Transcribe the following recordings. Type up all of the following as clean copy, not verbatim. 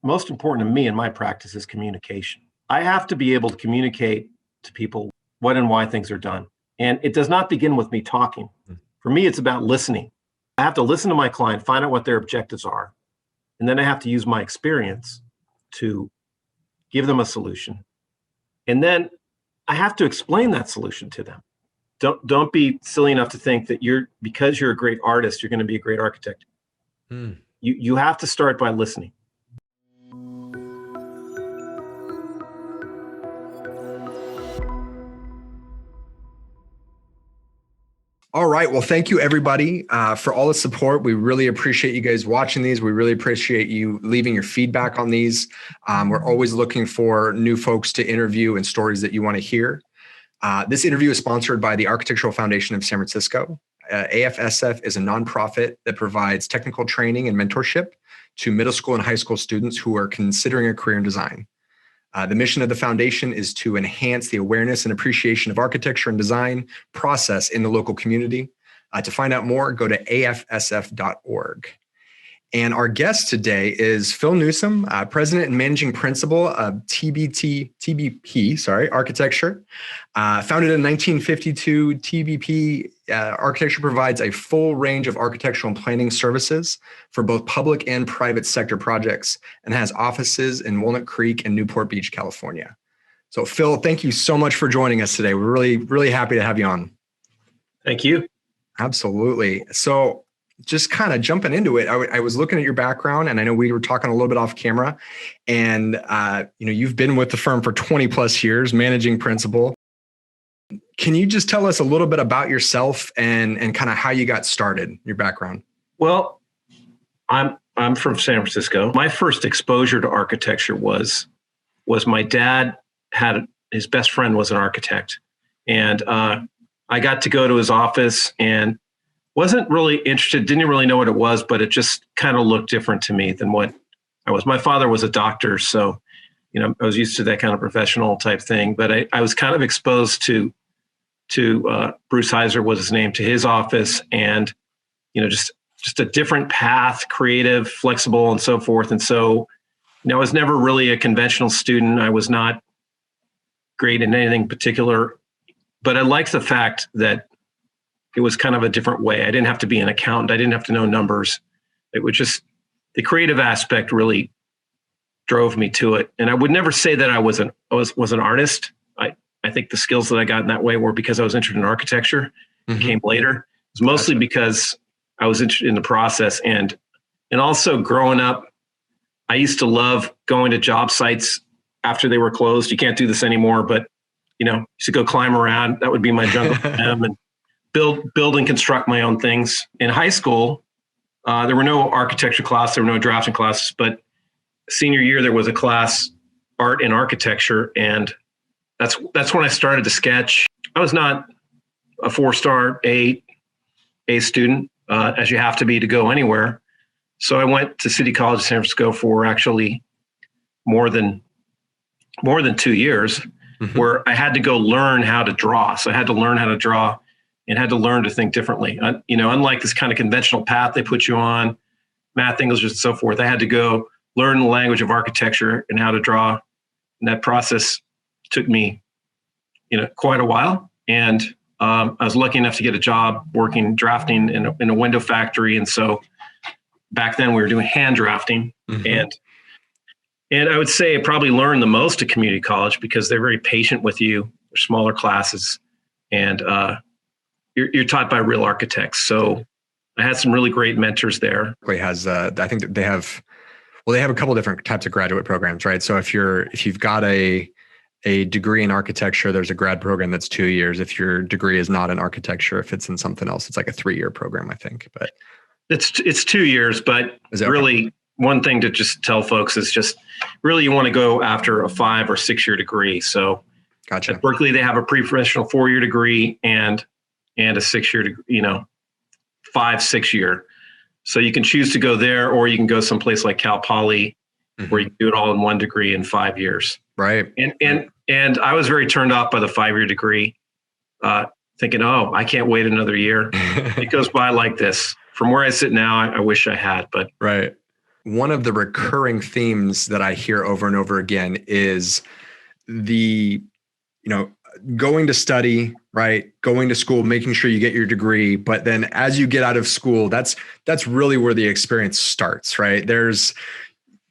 most important to me in my practice is communication. I have to be able to communicate to people what and why things are done. And it does not begin with me talking. For me, it's about listening. I have to listen to my client, find out what their objectives are. And then I have to use my experience to give them a solution. And then I have to explain that solution to them. Don't be silly enough to think that because you're a great artist, you're going to be a great architect. You have to start by listening. All right. Well, thank you, everybody, for all the support. We really appreciate you guys watching these. We really appreciate you leaving your feedback on these. We're always looking for new folks to interview and stories that you want to hear. This interview is sponsored by the Architectural Foundation of San Francisco. AFSF is a nonprofit that provides technical training and mentorship to middle school and high school students who are considering a career in design. The mission of the foundation is to enhance the awareness and appreciation of architecture and design process in the local community. To find out more, go to afsf.org. And our guest today is Phil Newsom, President and Managing Principal of TBP Architecture. Founded in 1952, TBP Architecture provides a full range of architectural and planning services for both public and private sector projects and has offices in Walnut Creek and Newport Beach, California. So Phil, thank you so much for joining us today. We're really, really happy to have you on. Thank you. Absolutely. So just kind of jumping into it, I was looking at your background, and I know we were talking a little bit off camera, and you've been with the firm for 20 plus years, managing principal. Can you just tell us a little bit about yourself and kind of how you got started, your background? Well, I'm from San Francisco. My first exposure to architecture was my dad had his best friend was an architect, and I got to go to his office and wasn't really interested, didn't really know what it was, but it just kind of looked different to me than what I was. My father was a doctor, so I was used to that kind of professional type thing. But I was kind of exposed to Bruce Heiser was his name, to his office, and just a different path, creative, flexible, and so forth. And so, I was never really a conventional student. I was not great in anything particular, but I liked the fact that it was kind of a different way. I didn't have to be an accountant. I didn't have to know numbers. It was just the creative aspect really drove me to it. And I would never say that I was an artist. I think the skills that I got in that way were because I was interested in architecture. It came later. It was mostly because I was interested in the process, and also growing up, I used to love going to job sites after they were closed. You can't do this anymore, but used to go climb around. That would be my jungle for them, and build and construct my own things. In high school, there were no architecture classes, there were no drafting classes, but senior year there was a class, art and architecture, and that's when I started to sketch. I was not a 4-star A student, as you have to be to go anywhere. So I went to City College of San Francisco for actually more than 2 years, where I had to go learn how to draw. So I had to learn how to draw and had to learn to think differently. Unlike this kind of conventional path they put you on, math, English, and so forth, I had to go learn the language of architecture and how to draw. And that process took me, quite a while. And I was lucky enough to get a job working drafting in a window factory. And so back then we were doing hand drafting, and I would say I probably learned the most at community college because they're very patient with you. They're smaller classes, and you're taught by real architects. So I had some really great mentors there. I think that they have a couple different types of graduate programs, right? So if you've got a degree in architecture, there's a grad program that's 2 years. If your degree is not in architecture, if it's in something else, it's like a 3-year program, I think. But it's 2 years, but really one thing to just tell folks is just really you want to go after a 5 or 6 year degree. So gotcha. At Berkeley, they have a pre-professional 4-year degree and a 6-year, 5-6 year. So you can choose to go there, or you can go someplace like Cal Poly, where you can do it all in 1 degree in 5 years. Right. And I was very turned off by the 5-year degree, thinking, oh, I can't wait another year. It goes by like this. From where I sit now, I wish I had, but right. one of the recurring themes that I hear over and over again is the, going to study, right? Going to school, making sure you get your degree. But then as you get out of school, that's really where the experience starts, right?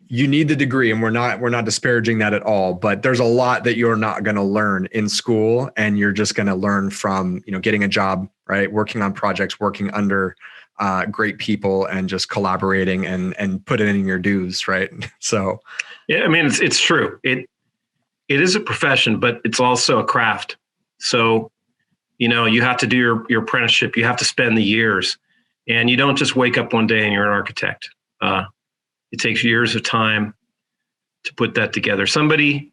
You need the degree, and we're not disparaging that at all, but there's a lot that you're not going to learn in school, and you're just going to learn from, getting a job, right? Working on projects, working under great people, and just collaborating and putting in your dues, right? So, yeah, I mean, it's true. It is a profession, but it's also a craft. So, you have to do your apprenticeship. You have to spend the years, and you don't just wake up one day and you're an architect. It takes years of time to put that together. Somebody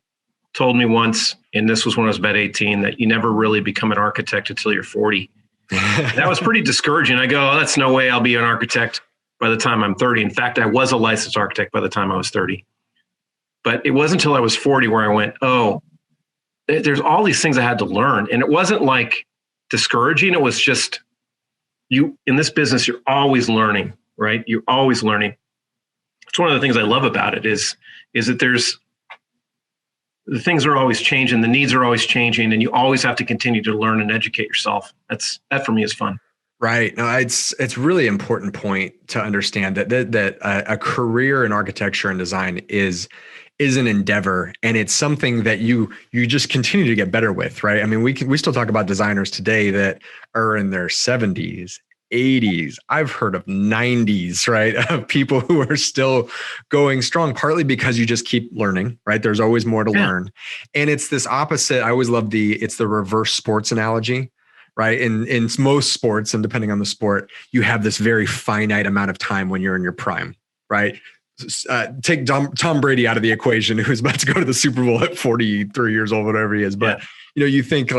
told me once, and this was when I was about 18, that you never really become an architect until you're 40. That was pretty discouraging. I go, that's no way I'll be an architect by the time I'm 30. In fact, I was a licensed architect by the time I was 30. But it wasn't until I was 40 where I went, oh, there's all these things I had to learn. And it wasn't like discouraging. It was just, in this business, you're always learning, right? You're always learning. It's one of the things I love about it is that the things are always changing, the needs are always changing, and you always have to continue to learn and educate yourself. That for me is fun. Right. No, it's really important point to understand that a career in architecture and design is an endeavor, and it's something that you just continue to get better with, right? I mean, we still talk about designers today that are in their 70s, 80s. I've heard of 90s, right? Of people who are still going strong, partly because you just keep learning, right? There's always more to learn. And it's this opposite. I always love it's the reverse sports analogy, right? In most sports, and depending on the sport, you have this very finite amount of time when you're in your prime, right? Take Tom Brady out of the equation, who's about to go to the Super Bowl at 43 years old, whatever he is. But, you think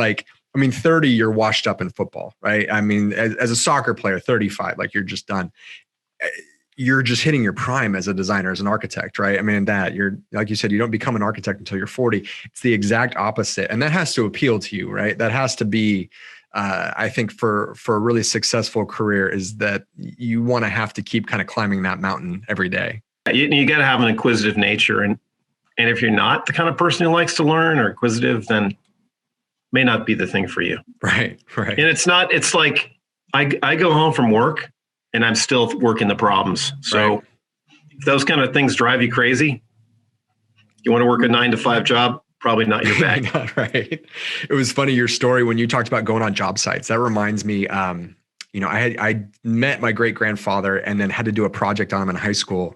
30, you're washed up in football, right? I mean, as a soccer player, 35, you're just done. You're just hitting your prime as a designer, as an architect, right? I mean, you're, like you said, you don't become an architect until you're 40. It's the exact opposite. And that has to appeal to you, right? That has to be, I think for a really successful career, is that you want to have to keep kind of climbing that mountain every day. You got to have an inquisitive nature. And if you're not the kind of person who likes to learn or inquisitive, then may not be the thing for you. Right. And it's like I go home from work and I'm still working the problems. So if those kind of things drive you crazy, you want to work a 9-to-5 job, probably not your bag. Right. It was funny, your story when you talked about going on job sites. That reminds me, I met my great grandfather and then had to do a project on him in high school.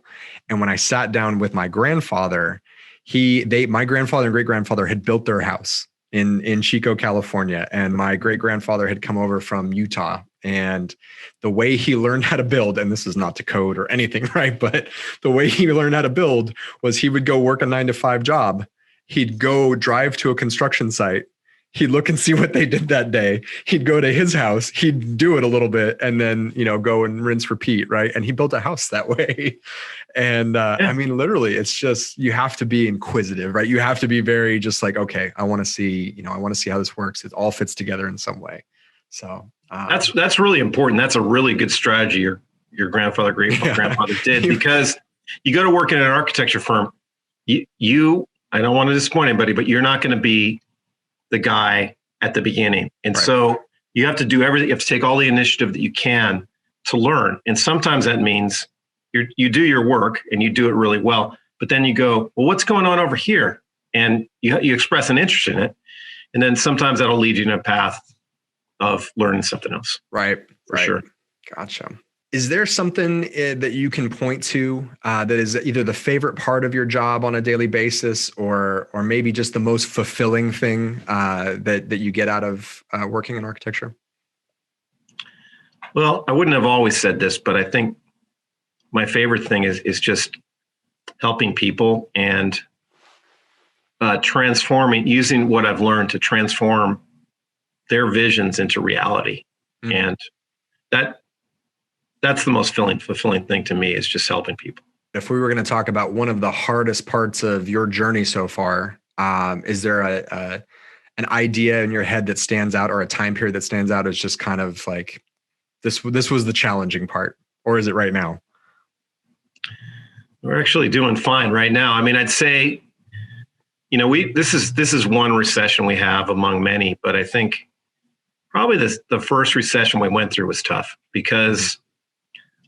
And when I sat down with my grandfather, my grandfather and great grandfather had built their house in Chico, California. And my great grandfather had come over from Utah, and the way he learned how to build, and this is not to code or anything, right? But the way he learned how to build was he would go work a 9-to-5 job. He'd go drive to a construction site. He'd look and see what they did that day. He'd go to his house. He'd do it a little bit and then, go and rinse, repeat. Right. And he built a house that way. And I mean, literally, it's just, you have to be inquisitive, right? You have to be very just like, okay, I want to see how this works. It all fits together in some way. So that's really important. That's a really good strategy your grandfather, grandfather did, because you go to work in an architecture firm. I don't want to disappoint anybody, but you're not going to be the guy at the beginning. And so you have to do everything. You have to take all the initiative that you can to learn. And sometimes that means you do your work and you do it really well, but then you go, well, what's going on over here? And you express an interest in it. And then sometimes that'll lead you in a path of learning something else. Right. For sure. Gotcha. Is there something that you can point to that is either the favorite part of your job on a daily basis, or maybe just the most fulfilling thing that you get out of working in architecture? Well, I wouldn't have always said this, but I think my favorite thing is just helping people and using what I've learned to transform their visions into reality. Mm-hmm. And that's the most fulfilling thing to me, is just helping people. If we were going to talk about one of the hardest parts of your journey so far, is there an idea in your head that stands out, or a time period that stands out as just kind of like, this was the challenging part, or is it right now? We're actually doing fine right now. I mean, I'd say, this is one recession we have among many, but I think probably the first recession we went through was tough because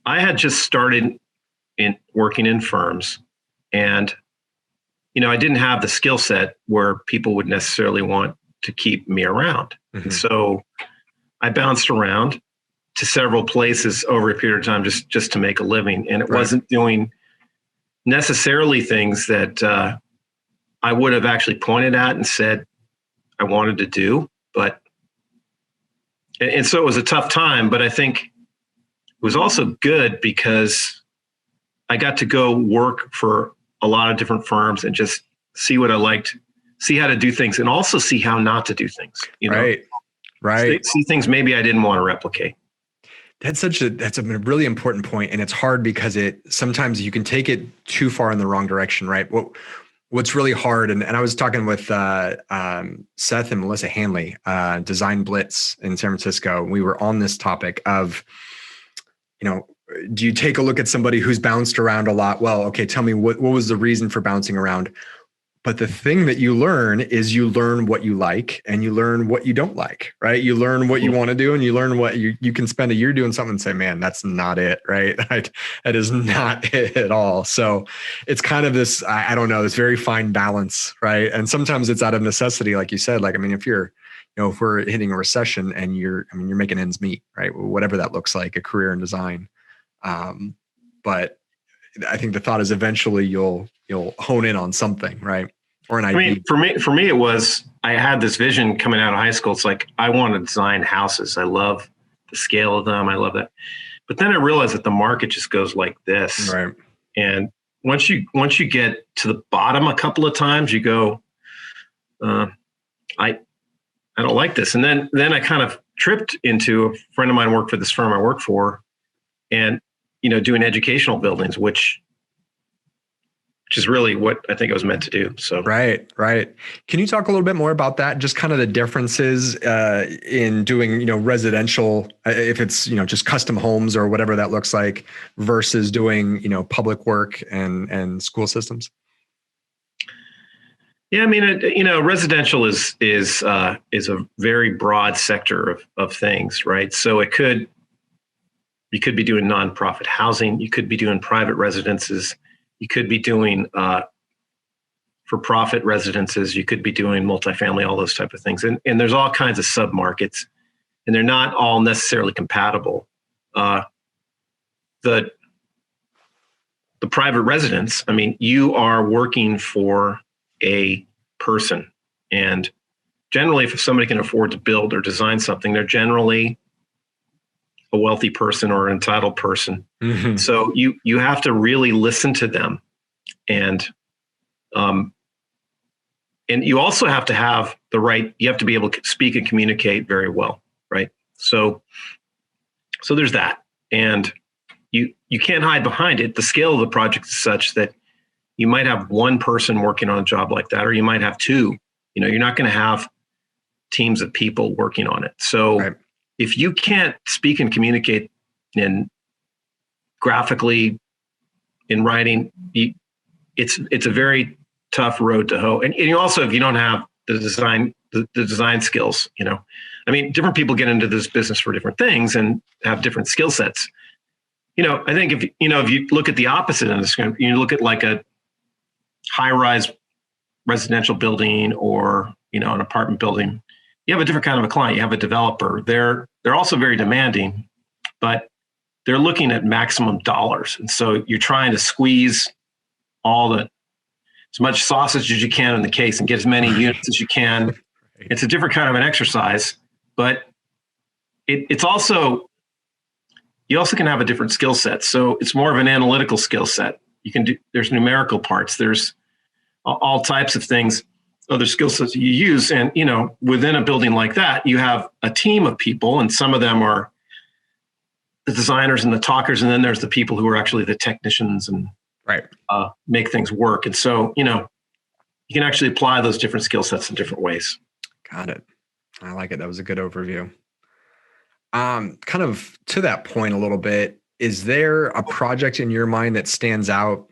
I had just started working in firms, and I didn't have the skill set where people would necessarily want to keep me around. Mm-hmm. So I bounced around to several places over a period of time just to make a living, and it wasn't doing necessarily things that I would have actually pointed at and said I wanted to do, and so it was a tough time, but I think it was also good because I got to go work for a lot of different firms and just see what I liked, see how to do things, and also see how not to do things. Right. See things maybe I didn't want to replicate. That's a really important point, and it's hard because sometimes you can take it too far in the wrong direction, right? What's really hard, and I was talking with Seth and Melissa Hanley, Design Blitz in San Francisco. We were on this topic of, do you take a look at somebody who's bounced around a lot? Well, okay, tell me what was the reason for bouncing around? But the thing that you learn is you learn what you like and you learn what you don't like, right? You learn what you want to do and you learn what you can spend a year doing something and say, man, that's not it, right? That is not it at all. So it's kind of this, I don't know, this very fine balance, right? And sometimes it's out of necessity, like you said. Like, I mean, if we're hitting a recession and you're making ends meet, right? Whatever that looks like, a career in design. But I think the thought is eventually you'll hone in on something, right? Or an idea. I mean, for me, it was, I had this vision coming out of high school. It's like, I want to design houses. I love the scale of them. I love that. But then I realized that the market just goes like this. Right. And once you get to the bottom a couple of times, you go, I don't like this. And then I kind of tripped into, a friend of mine worked for this firm I work for, and doing educational buildings, which is really what I think I was meant to do. So right. Can you talk a little bit more about that? Just kind of the differences in doing residential, if it's just custom homes or whatever that looks like, versus doing public work and school systems. Yeah, I mean, residential is a very broad sector of things, right? So you could be doing nonprofit housing, you could be doing private residences, you could be doing for-profit residences, you could be doing multifamily, all those type of things. And there's all kinds of sub-markets, and they're not all necessarily compatible. The private residence, I mean, you are working for a person. And generally, if somebody can afford to build or design something, they're generally a wealthy person or an entitled person. Mm-hmm. So you have to really listen to them, and you also have to have you have to be able to speak and communicate very well, right? So there's that, and you can't hide behind it. The scale of the project is such that you might have one person working on a job like that, or you might have two. You're not going to have teams of people working on it. So right. If you can't speak and communicate graphically, in writing, it's a very tough road to hoe. And you also, if you don't have the design skills, I mean, different people get into this business for different things and have different skill sets. I think if you look at the opposite end of the screen, you look at like a high-rise residential building or an apartment building, you have a different kind of a client. You have a developer. They're also very demanding, but they're looking at maximum dollars. And so you're trying to squeeze as much sausage as you can in the case and get as many units as you can. It's a different kind of an exercise, but it's also, you also can have a different skill set. So it's more of an analytical skill set. There's numerical parts. There's all types of things, other skill sets you use. And, within a building like that, you have a team of people, and some of them are the designers and the talkers. And then there's the people who are actually the technicians and right. Make things work. And so, you can actually apply those different skill sets in different ways. Got it. I like it. That was a good overview. Kind of to that point a little bit, is there a project in your mind that stands out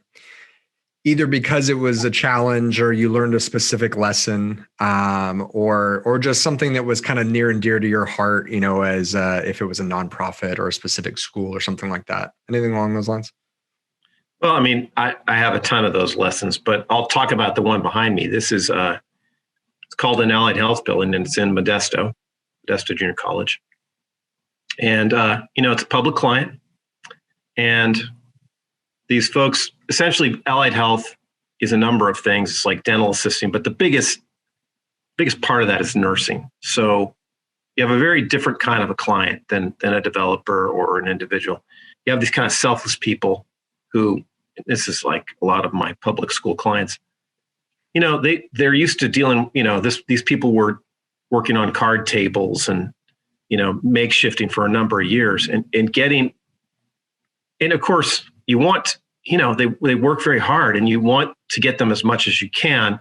either because it was a challenge or you learned a specific lesson, or just something that was kind of near and dear to your heart, as if it was a nonprofit or a specific school or something like that. Anything along those lines? Well, I mean, I have a ton of those lessons, but I'll talk about the one behind me. This is it's called an Allied Health Building, and it's in Modesto Junior College. And, it's a public client. And these folks, essentially, Allied Health is a number of things. It's like dental assisting, but the biggest part of that is nursing. So you have a very different kind of a client than a developer or an individual. You have these kind of selfless people who, this is like a lot of my public school clients, they're used to dealing, these people were working on card tables and, makeshifting for a number of years and getting, and of course you want, they work very hard and you want to get them as much as you can,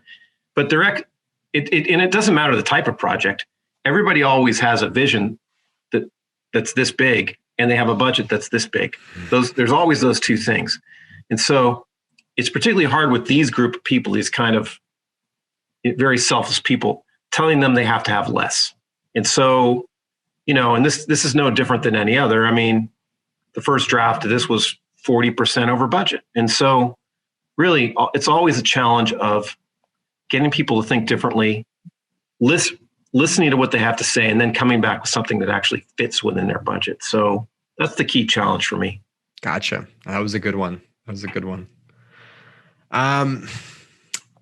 but and it doesn't matter the type of project. Everybody always has a vision that's this big and they have a budget that's this big. There's always those two things. And so it's particularly hard with these group of people, these kind of very selfless people, telling them they have to have less. And so, and this is no different than any other. I mean, the first draft of this was 40% over budget. And so really, it's always a challenge of getting people to think differently, listening to what they have to say, and then coming back with something that actually fits within their budget. So that's the key challenge for me. Gotcha. That was a good one.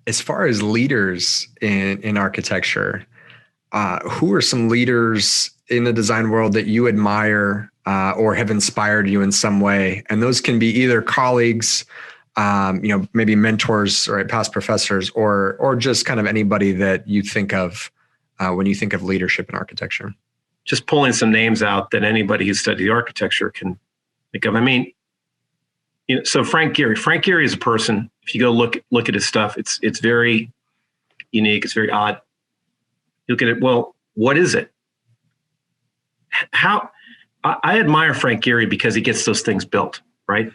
As far as leaders in architecture, who are some leaders in the design world that you admire or have inspired you in some way? And those can be either colleagues, maybe mentors or past professors, or just kind of anybody that you think of when you think of leadership in architecture. Just pulling some names out that anybody who's studied architecture can think of. I mean, so Frank Gehry is a person, if you go look at his stuff, it's very unique. It's very odd. You look at it. Well, what is it? I admire Frank Gehry because he gets those things built, right?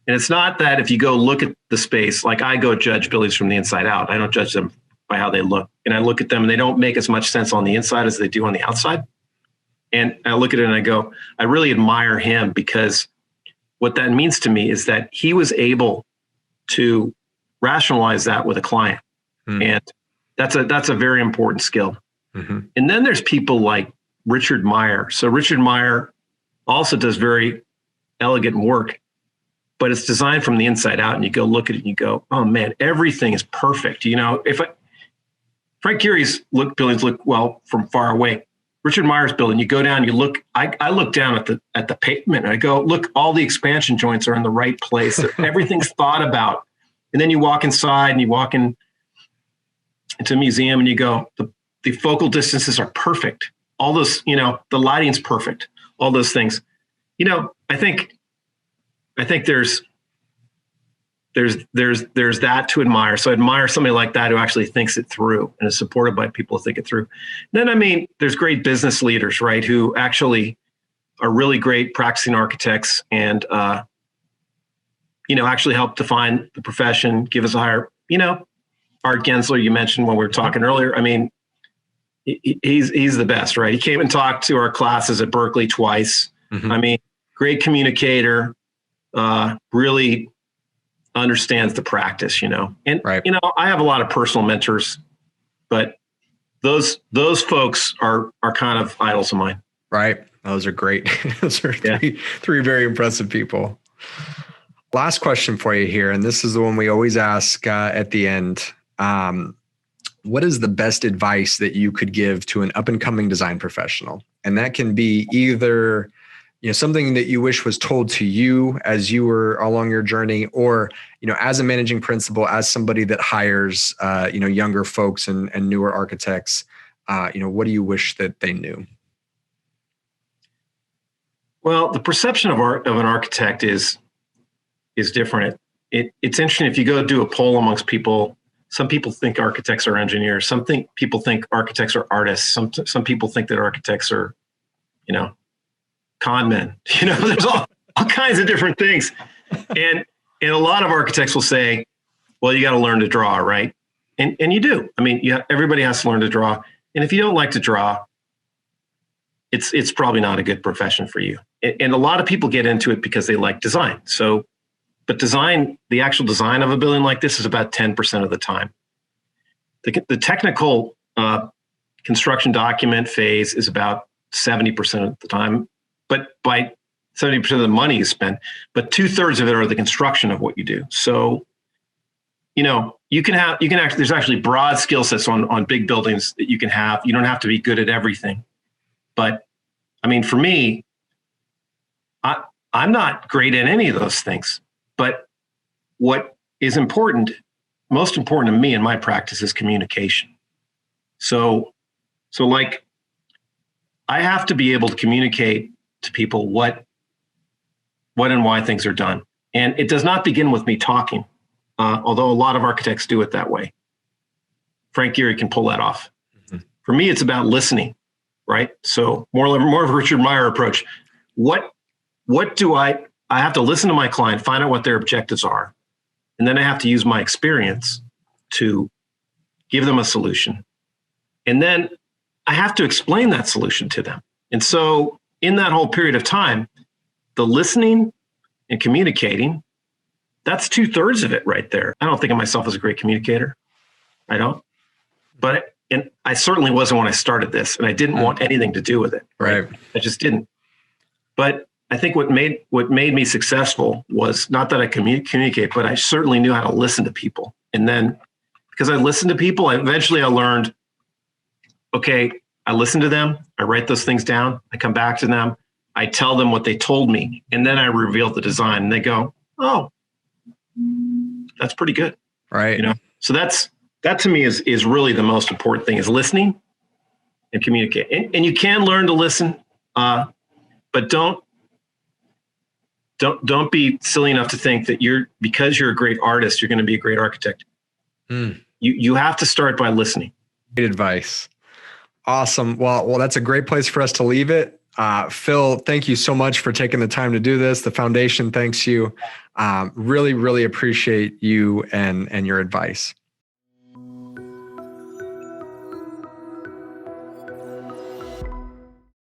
And it's not that if you go look at the space, like I go judge buildings from the inside out. I don't judge them by how they look. And I look at them and they don't make as much sense on the inside as they do on the outside. And I look at it and I go, I really admire him because what that means to me is that he was able to rationalize that with a client. And that's a very important skill. Mm-hmm. And then there's people like Richard Meyer. So Richard Meyer also does very elegant work, but it's designed from the inside out. And you go look at it and you go, oh man, everything is perfect. Frank Gehry's buildings look well from far away. Richard Meyer's building, you go down, you look, I look down at the pavement and I go, look, all the expansion joints are in the right place. Everything's thought about. And then you walk inside and you walk into a museum and you go, the focal distances are perfect. All those, the lighting's perfect. All those things. I think there's that to admire. So I admire somebody like that who actually thinks it through and is supported by people who think it through. Then, there's great business leaders, right, who actually are really great practicing architects and, actually help define the profession, give us a higher, Art Gensler, you mentioned when we were talking earlier. He's the best, right? He came and talked to our classes at Berkeley twice. Mm-hmm. Great communicator, really understands the practice, and right. I have a lot of personal mentors, but those folks are kind of idols of mine. Right. Those are great. Those are three very impressive people. Last question for you here. And this is the one we always ask at the end. What is the best advice that you could give to an up and coming design professional? And that can be either something that you wish was told to you as you were along your journey, or, as a managing principal, as somebody that hires, younger folks and newer architects, what do you wish that they knew? Well, the perception of an architect is different. It's interesting. If you go do a poll amongst people, some people think architects are engineers. People think architects are artists. Some people think that architects are, con men. There's all kinds of different things. And a lot of architects will say, well, you got to learn to draw, right? And you do. I mean, everybody has to learn to draw. And if you don't like to draw, it's probably not a good profession for you. And a lot of people get into it because they like design. But the actual design of a building like this is about 10% of the time. The technical construction document phase is about 70% of the time, but by 70% of the money you spend, but 2/3 of it are the construction of what you do. So, there's actually broad skill sets on big buildings that you can have. You don't have to be good at everything. But I mean, for me, I'm not great at any of those things. But what is most important to me in my practice is communication. So like, I have to be able to communicate to people what and why things are done. And it does not begin with me talking, although a lot of architects do it that way. Frank Gehry can pull that off. Mm-hmm. For me, it's about listening, right? So more of a Richard Meyer approach. What do I have to listen to my client, find out what their objectives are. And then I have to use my experience to give them a solution. And then I have to explain that solution to them. And so in that whole period of time, the listening and communicating, that's 2/3 of it right there. I don't think of myself as a great communicator. I don't. And I certainly wasn't when I started this, and I didn't want anything to do with it. Right. I just didn't. But I think what made me successful was not that I communicate, but I certainly knew how to listen to people. And then because I listened to people, eventually I learned, okay, I listen to them, I write those things down, I come back to them, I tell them what they told me, and then I reveal the design, and they go, oh, that's pretty good. Right. So that to me is really the most important thing, is listening and communicate. And you can learn to listen, but don't be silly enough to think that because you're a great artist, you're going to be a great architect. You have to start by listening. Great advice. Awesome. Well, that's a great place for us to leave it. Phil, thank you so much for taking the time to do this. The foundation thanks you. Really, really appreciate you and your advice.